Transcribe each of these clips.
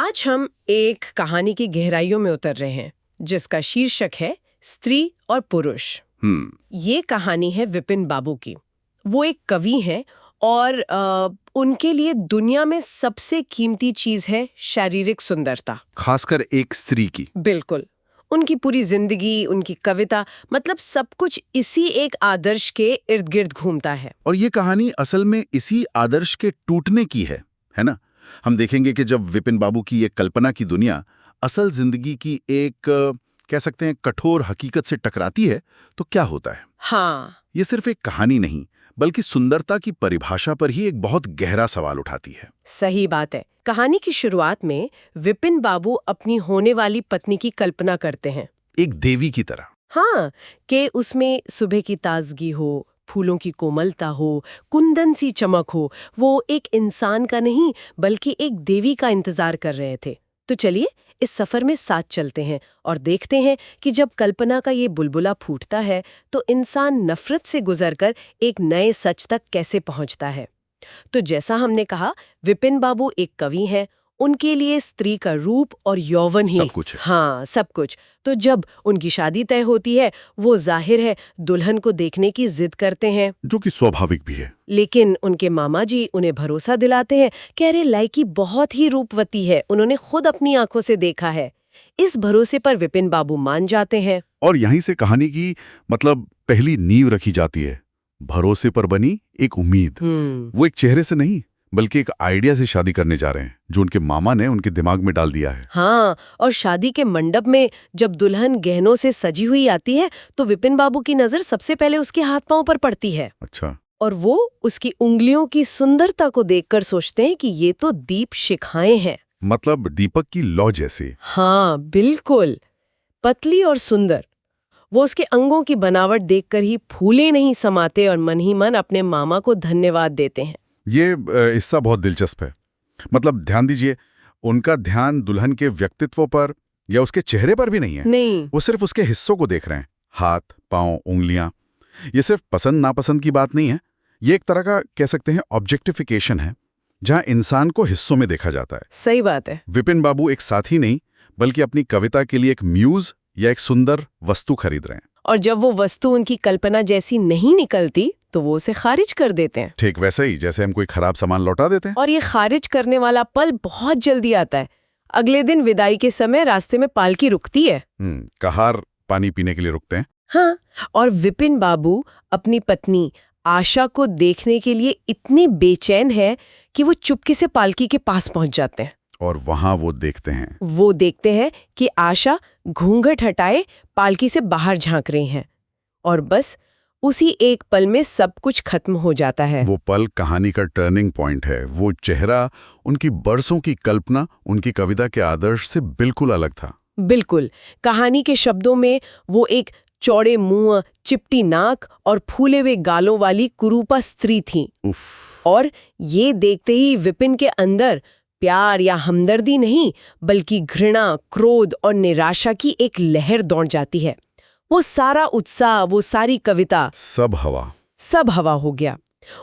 आज हम एक कहानी की गहराइयों में उतर रहे हैं जिसका शीर्षक है स्त्री और पुरुष। ये कहानी है विपिन बाबू की। वो एक कवि हैं और उनके लिए दुनिया में सबसे कीमती चीज है शारीरिक सुंदरता, खासकर एक स्त्री की। बिल्कुल। उनकी पूरी जिंदगी, उनकी कविता, मतलब सब कुछ इसी एक आदर्श के इर्द गिर्द घूमता है। और ये कहानी असल में इसी आदर्श के टूटने की है ना? हम देखेंगे कि जब विपिन बाबू की ये कल्पना की दुनिया असल जिंदगी की एक कह सकते हैं कठोर हकीकत से टकराती है तो क्या होता है। हाँ, ये सिर्फ एक कहानी नहीं बल्कि सुंदरता की परिभाषा पर ही एक बहुत गहरा सवाल उठाती है। सही बात है। कहानी की शुरुआत में विपिन बाबू अपनी होने वाली पत्नी की कल्पना करते हैं, एक देवी की तरह। हाँ, कि उसमें सुबह की ताजगी हो, फूलों की कोमलता हो, कुंदन सी चमक हो। वो एक इंसान का नहीं बल्कि एक देवी का इंतजार कर रहे थे। तो चलिए इस सफर में साथ चलते हैं और देखते हैं कि जब कल्पना का ये बुलबुला फूटता है तो इंसान नफरत से गुजरकर एक नए सच तक कैसे पहुंचता है। तो जैसा हमने कहा, विपिन बाबू एक कवि हैं। उनके लिए स्त्री का रूप और यौवन ही सब कुछ है। हाँ, सब कुछ। तो जब उनकी शादी तय होती है, वो जाहिर है दुल्हन को देखने की जिद करते हैं, जो कि स्वाभाविक भी है। लेकिन उनके मामा जी उन्हें भरोसा दिलाते हैं, कह रहे लड़की बहुत ही रूपवती है, उन्होंने खुद अपनी आंखों से देखा है। इस भरोसे पर विपिन बाबू मान जाते हैं। और यहीं से कहानी की पहली नींव रखी जाती है। भरोसे पर बनी एक उम्मीद। वो एक चेहरे से नहीं बल्कि एक आइडिया से शादी करने जा रहे हैं जो उनके मामा ने उनके दिमाग में डाल दिया है। हाँ, और शादी के मंडप में जब दुल्हन गहनों से सजी हुई आती है तो विपिन बाबू की नजर सबसे पहले उसके हाथ पांव पर पड़ती है। अच्छा। और वो उसकी उंगलियों की सुंदरता को देखकर सोचते हैं कि ये तो दीप शिखाएं हैं, मतलब दीपक की लौ जैसे। हाँ बिल्कुल, पतली और सुंदर। वो उसके अंगों की बनावट देखकर ही फूले नहीं समाते और मन ही मन अपने मामा को धन्यवाद देते हैं। ये हिस्सा बहुत दिलचस्प है। ध्यान दीजिए, उनका ध्यान दुल्हन के व्यक्तित्व पर या उसके चेहरे पर भी नहीं है। नहीं, वो सिर्फ उसके हिस्सों को देख रहे हैं, हाथ, पांव, उंगलियां। ये सिर्फ पसंद नापसंद की बात नहीं है, ये एक तरह का कह सकते हैं ऑब्जेक्टिफिकेशन है, जहां इंसान को हिस्सों में देखा जाता है। सही बात है। विपिन बाबू एक साथी नहीं बल्कि अपनी कविता के लिए एक म्यूज या एक सुंदर वस्तु खरीद रहे हैं। और जब वो वस्तु उनकी कल्पना जैसी नहीं निकलती तो वो उसे खारिज कर देते हैं। ठीक वैसे ही जैसे हम कोई खराब सामान लौटा देते हैं। और ये खारिज करने वाला पल बहुत जल्दी आता है। अगले दिन विदाई के समय रास्ते में पालकी रुकती है। कहार पानी पीने के लिए रुकते हैं। हाँ, और विपिन बाबू अपनी पत्नी आशा को देखने के लिए इतने बेचैन है कि वो चुपके से पालकी के पास पहुंच जाते हैं। और वहां वो देखते हैं कि आशा घूंघट हटाए पालकी से बाहर झांक रही हैं। और बस उसी एक पल में सब कुछ खत्म हो जाता है। वो पल कहानी का टर्निंग पॉइंट है। वो चेहरा उनकी बरसों की कल्पना, उनकी कविता के आदर्श से बिल्कुल अलग था। बिल्कुल। कहानी के शब्दों में वो एक चौड़े मुंह, चिपटी नाक और फूले हुए गालों वाली कुरूपा स्त्री थी। और ये देखते ही विपिन के अंदर प्यार या हमदर्दी नहीं बल्कि घृणा, क्रोध और निराशा की एक लहर दौड़ जाती है। वो सारा उत्साह, वो सारी कविता, सब हवा हो गया।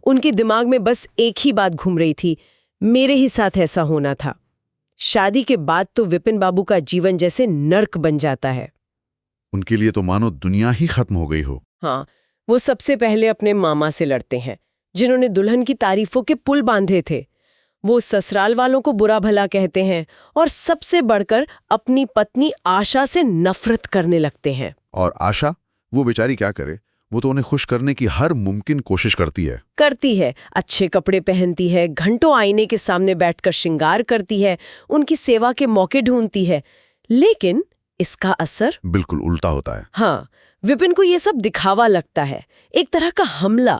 उनके दिमाग में बस एक ही बात घूम रही थी, मेरे ही साथ ऐसा होना था। शादी के बाद तो विपिन बाबू का जीवन जैसे नर्क बन जाता है। उनके लिए तो मानो दुनिया ही खत्म हो गई हो। हाँ, वो सबसे पहले अपने मामा से लड़ते हैं जिन्होंने दुल्हन की तारीफों के पुल बांधे थे। वो ससुराल वालों को बुरा भला कहते हैं और सबसे बढ़कर अपनी पत्नी आशा से नफरत करने लगते हैं। और आशा, वो बेचारी क्या करे, वो तो उन्हें खुश करने की हर मुमकिन कोशिश करती है। अच्छे कपड़े पहनती है, घंटों आईने के सामने बैठकर श्रृंगार करती है, उनकी सेवा के मौके ढूंढती है। लेकिन इसका असर बिल्कुल उल्टा होता है। हाँ, विपिन को ये सब दिखावा लगता है, एक तरह का हमला।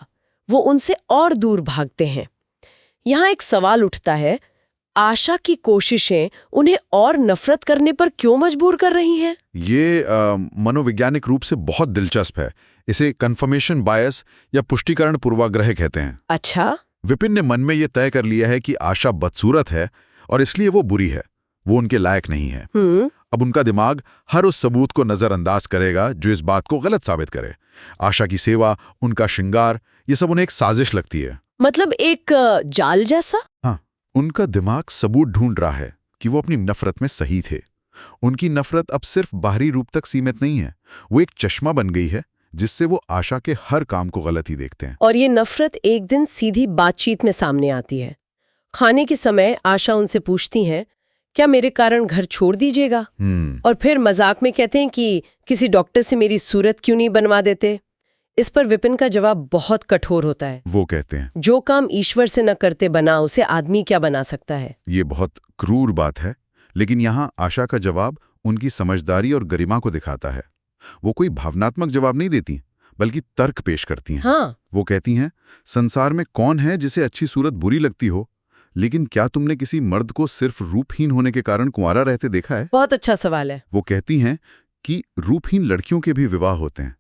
वो उनसे और दूर भागते हैं। यहाँ एक सवाल उठता है, आशा की कोशिशें उन्हें और नफरत करने पर क्यों मजबूर कर रही हैं? ये मनोवैज्ञानिक रूप से बहुत दिलचस्प है। इसे कन्फर्मेशन बायस या पुष्टिकरण पूर्वाग्रह कहते हैं। अच्छा। विपिन ने मन में ये तय कर लिया है कि आशा बदसूरत है और इसलिए वो बुरी है, वो उनके लायक नहीं है। अब उनका दिमाग हर उस सबूत को नजरअंदाज करेगा जो इस बात को गलत साबित करे। आशा की सेवा, उनका श्रृंगार, ये सब उन्हें एक साजिश लगती है। मतलब एक जाल जैसा? हाँ, उनका दिमाग सबूत ढूंढ रहा है, कि वो अपनी नफरत में सही थे। उनकी नफरत अब सिर्फ बाहरी रूप तक सीमित नहीं है, वो एक चश्मा बन गई है जिससे वो आशा के हर काम को गलत ही देखते हैं। और ये नफरत एक दिन सीधी बातचीत में सामने आती है। खाने के समय आशा उनसे पूछती हैं, क्या मेरे कारण घर छोड़ दीजिएगा? और फिर मजाक में कहते हैं कि किसी डॉक्टर से मेरी सूरत क्यों नहीं बनवा देते? इस पर विपिन का जवाब बहुत कठोर होता है। वो कहते हैं, जो काम ईश्वर से न करते बना उसे आदमी क्या बना सकता है? ये बहुत क्रूर बात है, लेकिन यहाँ आशा का जवाब उनकी समझदारी और गरिमा को दिखाता है। वो कोई भावनात्मक जवाब नहीं देती, बल्कि तर्क पेश करती हैं। हाँ। वो कहती हैं, संसार में कौन है जिसे अच्छी सूरत बुरी लगती हो, लेकिन क्या तुमने किसी मर्द को सिर्फ रूपहीन होने के कारण कुंवारा रहते देखा है? बहुत अच्छा सवाल है। वो कहती हैं कि रूपहीन लड़कियों के भी विवाह होते हैं।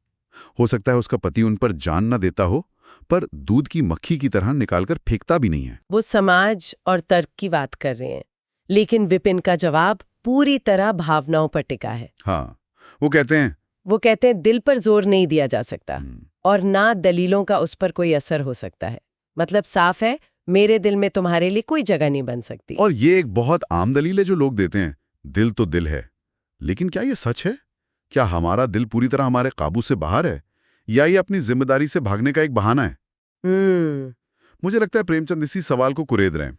हो सकता है उसका पति उन पर जान न देता हो, पर दूध की मक्खी की तरह निकालकर फेंकता भी नहीं है। वो समाज और तर्क की बात कर रहे हैं, लेकिन विपिन का जवाब पूरी तरह भावनाओं पर टिका है। हाँ, वो कहते हैं दिल पर जोर नहीं दिया जा सकता और ना दलीलों का उस पर कोई असर हो सकता है। मतलब साफ है, मेरे दिल में तुम्हारे लिए कोई जगह नहीं बन सकती। और ये एक बहुत आम दलील है जो लोग देते हैं, दिल तो दिल है। लेकिन क्या ये सच है? क्या हमारा दिल पूरी तरह हमारे काबू से बाहर है, या ये अपनी जिम्मेदारी से भागने का एक बहाना है? मुझे लगता है प्रेमचंद इसी सवाल को कुरेद रहे हैं।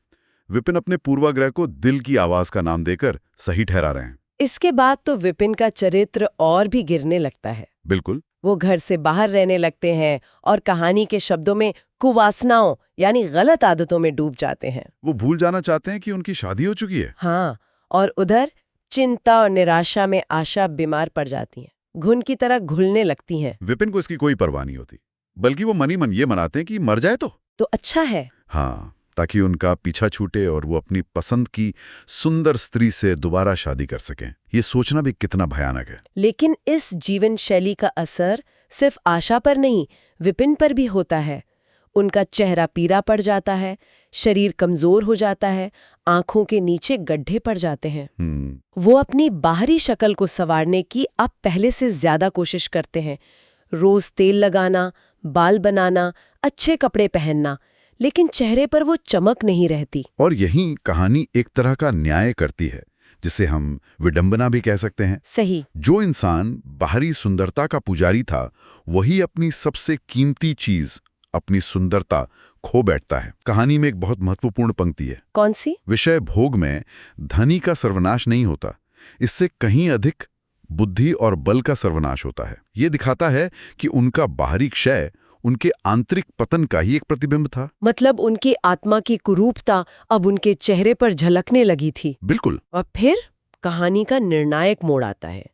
विपिन अपने पूर्वाग्रह को दिल की आवाज का नाम देकर सही ठहरा रहे हैं। इसके बाद तो विपिन का चरित्र और भी गिरने लगता है। बिल्कुल। वो घर से बाहर रहने लगते हैं और कहानी के शब्दों में कुवासनाओं यानी गलत आदतों में डूब जाते हैं। वो भूल जाना चाहते हैं कि उनकी शादी हो चुकी है। हाँ, और उधर चिंता और निराशा में आशा बीमार पड़ जाती हैं, घुन की तरह घुलने लगती हैं। विपिन को इसकी कोई परवाह नहीं होती, बल्कि वो मनी मन ये मनाते हैं कि मर जाए तो अच्छा है। हाँ, ताकि उनका पीछा छूटे और वो अपनी पसंद की सुंदर स्त्री से दोबारा शादी कर सकें। ये सोचना भी कितना भयानक है। लेकिन इस जीवन शैली का असर सिर्फ आशा पर नहीं, विपिन पर भी होता है। उनका चेहरा पीला पड़ जाता है, शरीर कमजोर हो जाता है, आंखों के नीचे गड्ढे पड़ जाते हैं। वो अपनी बाहरी शक्ल को संवारने की अब पहले से ज्यादा कोशिश करते हैं। रोज तेल लगाना, बाल बनाना, अच्छे कपड़े पहनना, लेकिन चेहरे पर वो चमक नहीं रहती। और यही कहानी एक तरह का न्याय करती है, जिसे हम विडंबना भी कह सकते हैं। सही। जो इंसान बाहरी सुंदरता का पुजारी था, वही अपनी सबसे कीमती चीज, अपनी सुंदरता, खो बैठता है। कहानी में एक बहुत महत्वपूर्ण पंक्ति है। कौन सी? विषय भोग में धनी का सर्वनाश नहीं होता, इससे कहीं अधिक बुद्धि और बल का सर्वनाश होता है। ये दिखाता है कि उनका बाहरी क्षय उनके आंतरिक पतन का ही एक प्रतिबिंब था। मतलब उनकी आत्मा की कुरूपता अब उनके चेहरे पर झलकने लगी थी। बिल्कुल। और फिर कहानी का निर्णायक मोड़ आता है।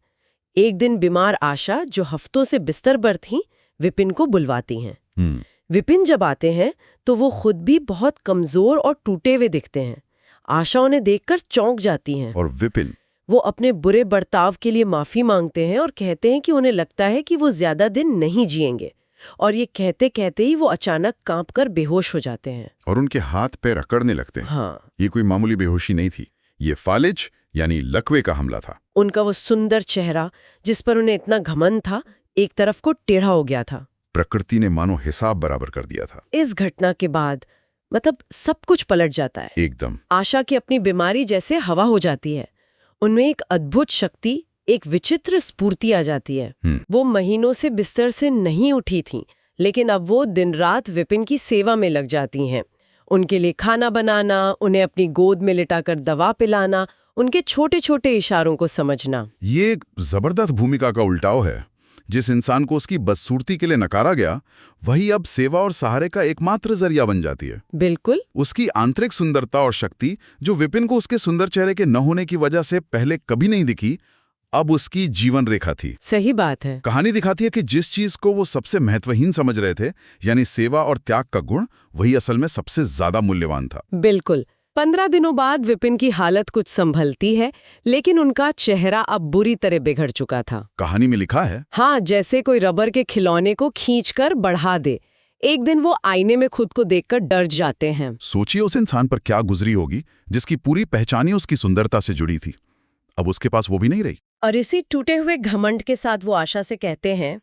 एक दिन बीमार आशा, जो हफ्तों से बिस्तर पर थी, विपिन को बुलवाती हैं। विपिन जब आते हैं तो वो खुद भी बहुत कमजोर और टूटे हुए दिखते हैं। आशा उन्हें देखकर चौंक जाती हैं। और विपिन? वो अपने बुरे बर्ताव के लिए माफी मांगते हैं और कहते हैं कि उन्हें लगता है कि वो ज्यादा दिन नहीं जिएंगे। और ये कहते कहते ही वो अचानक कांपकर बेहोश हो जाते हैं और उनके हाथ पैर अकड़ने लगते हैं। हाँ। ये कोई मामूली बेहोशी नहीं थी, ये फालिज यानी लकवे का हमला था। उनका वो सुंदर चेहरा, जिस पर उन्हें इतना घमंड था, एक तरफ को टेढ़ा हो गया था। प्रकृति ने मानो हिसाब बराबर कर दिया था। इस घटना के बाद मतलब सब कुछ पलट जाता है एकदम। आशा की अपनी बीमारी जैसे हवा हो जाती है। उनमें एक अद्भुत शक्ति, एक विचित्र स्फूर्ति आ जाती है। वो महीनों से बिस्तर से नहीं उठी थीं, लेकिन अब वो दिन रात विपिन की सेवा में लग जाती हैं। उनके लिए खाना बनाना, उन्हें अपनी गोद में लिटाकर दवा पिलाना, उनके छोटे छोटे इशारों को समझना। ये एक जबरदस्त भूमिका का उल्टाव है। जिस इंसान को उसकी बदसूरती के लिए नकारा गया, वही अब सेवा और सहारे का एकमात्र जरिया बन जाती है। बिल्कुल। उसकी आंतरिक सुंदरता और शक्ति, जो विपिन को उसके सुंदर चेहरे के न होने की वजह से पहले कभी नहीं दिखी, अब उसकी जीवन रेखा थी। सही बात है। कहानी दिखाती है कि जिस चीज को वो सबसे महत्वहीन समझ रहे थे, यानी सेवा और त्याग का गुण, वही असल में सबसे ज्यादा मूल्यवान था। बिल्कुल। 15 दिनों बाद विपिन की हालत कुछ संभलती है, लेकिन उनका चेहरा अब बुरी तरह बिगड़ चुका था। कहानी में लिखा है, हाँ, जैसे कोई रबर के खिलौने को खींचकर बढ़ा दे। एक दिन वो आईने में खुद को देखकर डर जाते हैं। सोचिए उस इंसान पर क्या गुजरी होगी, जिसकी पूरी पहचान ही उसकी सुंदरता से जुड़ी थी। अब उसके पास वो भी नहीं रही। और इसी टूटे हुए घमंड के साथ वो आशा से कहते हैं,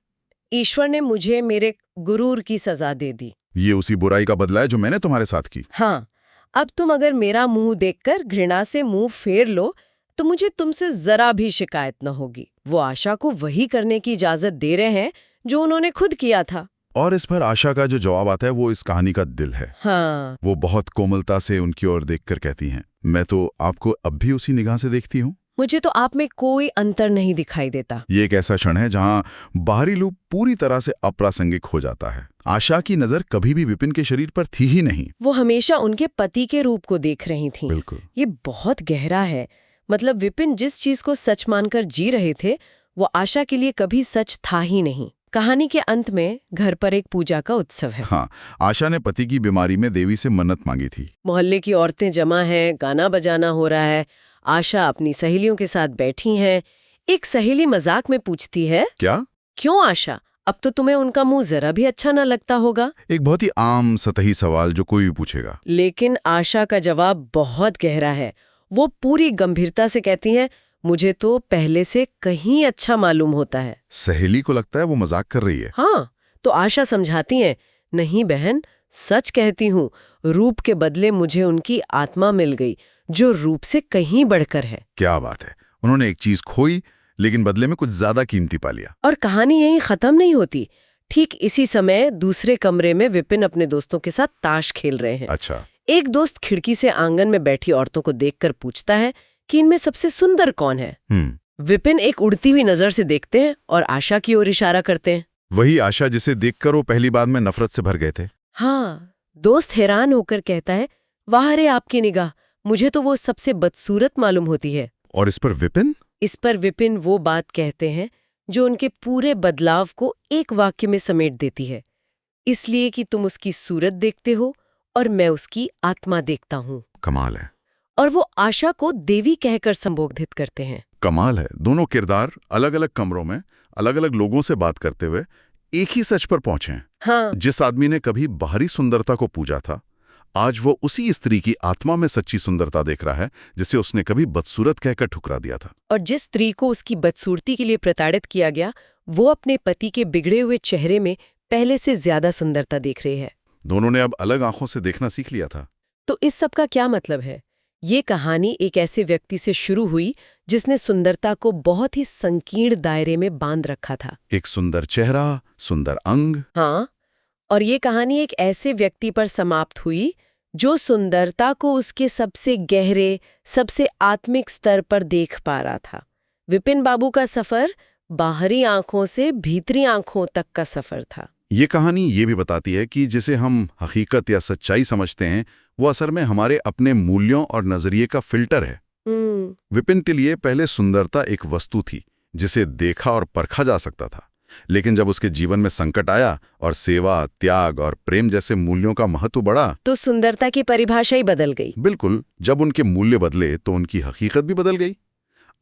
ईश्वर ने मुझे मेरे गुरूर की सजा दे दी। ये उसी बुराई का बदला है जो मैंने तुम्हारे साथ की। हाँ, अब तुम अगर मेरा मुंह देखकर घृणा से मुंह फेर लो तो मुझे तुमसे जरा भी शिकायत न होगी। वो आशा को वही करने की इजाजत दे रहे हैं जो उन्होंने खुद किया था। और इस पर आशा का जो जवाब आता है वो इस कहानी का दिल है। हाँ। वो बहुत कोमलता से उनकी ओर देखकर कहती हैं, मैं तो आपको अब भी उसी निगाह से देखती हूँ। मुझे तो आप में कोई अंतर नहीं दिखाई देता। ये एक ऐसा क्षण है जहां बाहरी रूप पूरी तरह से अप्रासंगिक हो जाता है। आशा की नजर कभी भी विपिन के शरीर पर थी ही नहीं। वो हमेशा उनके पति के रूप को देख रही थी। बिल्कुल। ये बहुत गहरा है। मतलब विपिन जिस चीज को सच मानकर जी रहे थे वो आशा के लिए कभी सच था ही नहीं। कहानी के अंत में घर पर एक पूजा का उत्सव है। हाँ, आशा ने पति की बीमारी में देवी से मन्नत मांगी थी। मोहल्ले की औरतें जमा हैं, गाना बजाना हो रहा है। आशा अपनी सहेलियों के साथ बैठी हैं। एक सहेली मजाक में पूछती है, क्या? क्यों आशा, अब तो तुम्हें उनका मुंह जरा भी अच्छा न लगता होगा? एक बहुत ही आम सतही सवाल जो कोई भी पूछेगा। लेकिन आशा का जवाब बहुत गहरा है। वो पूरी गंभीरता से कहती हैं, मुझे तो पहले से कहीं अच्छा मालूम होता है। सहेली को लगता है वो मजाक कर रही है। हाँ, तो आशा समझाती हैं, नहीं बहन, सच कहती हूँ, रूप के बदले मुझे उनकी आत्मा मिल गई जो रूप से कहीं बढ़कर है। क्या बात है, उन्होंने एक चीज खोई लेकिन बदले में कुछ ज्यादा कीमती पा लिया। और कहानी यहीं खत्म नहीं होती। ठीक इसी समय दूसरे कमरे में विपिन अपने दोस्तों के साथ ताश खेल रहे हैं। अच्छा। एक दोस्त खिड़की से आंगन में बैठी औरतों को देखकर पूछता है कि इनमें सबसे सुंदर कौन है? विपिन एक उड़ती हुई नजर से देखते हैं और आशा की ओर इशारा करते हैं। वही आशा जिसे देखकर वो पहली बार में नफरत से भर गए थे। हाँ। दोस्त हैरान होकर कहता है, वाह रे आपकी निगाह, मुझे तो वो सबसे बदसूरत मालूम होती है। और इस पर विपिन वो बात कहते हैं जो उनके पूरे बदलाव को एक वाक्य में समेट देती है। इसलिए कि तुम उसकी सूरत देखते हो और मैं उसकी आत्मा देखता हूँ। कमाल है। और वो आशा को देवी कहकर संबोधित करते हैं। कमाल है। दोनों किरदार अलग अलग कमरों में अलग अलग लोगों से बात करते हुए एक ही सच पर पहुंचे हैं। हाँ। जिस आदमी ने कभी बाहरी सुंदरता को पूजा था, आज वो उसी स्त्री की आत्मा में सच्ची सुंदरता देख रहा है जिसे उसने कभी बदसूरत कहकर ठुकरा दिया था। और जिस स्त्री को उसकी बदसूरती के लिए प्रताड़ित किया गया, वो अपने पति के बिगड़े हुए चेहरे में पहले से ज्यादा सुंदरता देख रही है। दोनों ने अब अलग आंखों से देखना सीख लिया था। तो इस सब का क्या मतलब है? ये कहानी एक ऐसे व्यक्ति से शुरू हुई जिसने सुंदरता को बहुत ही संकीर्ण दायरे में बांध रखा था। एक सुंदर चेहरा, सुंदर अंग। हाँ। और ये कहानी एक ऐसे व्यक्ति पर समाप्त हुई जो सुंदरता को उसके सबसे गहरे, सबसे आत्मिक स्तर पर देख पा रहा था। विपिन बाबू का सफर बाहरी आंखों से भीतरी आंखों तक का सफर था। ये कहानी ये भी बताती है कि जिसे हम हकीकत या सच्चाई समझते हैं वो असल में हमारे अपने मूल्यों और नजरिए का फिल्टर है। विपिन के लिए पहले सुंदरता एक वस्तु थी जिसे देखा और परखा जा सकता था, लेकिन जब उसके जीवन में संकट आया और सेवा, त्याग और प्रेम जैसे मूल्यों का महत्व बढ़ा तो सुंदरता की परिभाषा ही बदल गई। बिल्कुल। जब उनके मूल्य बदले तो उनकी हकीकत भी बदल गई।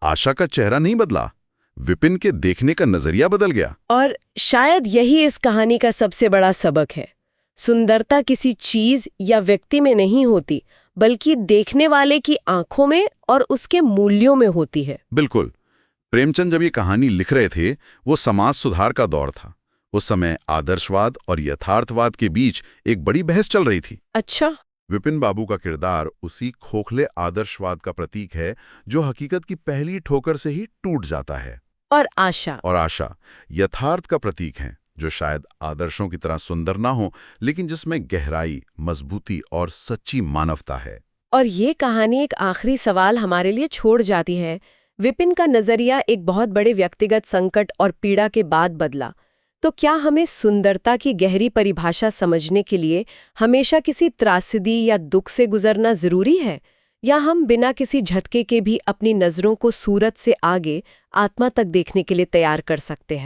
आशा का चेहरा नहीं बदला, विपिन के देखने का नजरिया बदल गया। और शायद यही इस कहानी का सबसे बड़ा सबक है। सुंदरता किसी चीज या व्यक्ति में नहीं होती, बल्कि देखने वाले की आंखों में और उसके मूल्यों में होती है। बिल्कुल। प्रेमचंद जब ये कहानी लिख रहे थे वो समाज सुधार का दौर था। उस समय आदर्शवाद और यथार्थवाद के बीच एक बड़ी बहस चल रही थी। अच्छा। विपिन बाबू का किरदार उसी खोखले आदर्शवाद का प्रतीक है जो हकीकत की पहली ठोकर से ही टूट जाता है। और आशा यथार्थ का प्रतीक है जो शायद आदर्शों की तरह सुंदर ना हो, लेकिन जिसमें गहराई, मजबूती और सच्ची मानवता है। और ये कहानी एक आखिरी सवाल हमारे लिए छोड़ जाती है। विपिन का नजरिया एक बहुत बड़े व्यक्तिगत संकट और पीड़ा के बाद बदला, तो क्या हमें सुंदरता की गहरी परिभाषा समझने के लिए हमेशा किसी त्रासदी या दुख से गुजरना जरूरी है, या हम बिना किसी झटके के भी अपनी नजरों को सूरत से आगे आत्मा तक देखने के लिए तैयार कर सकते हैं?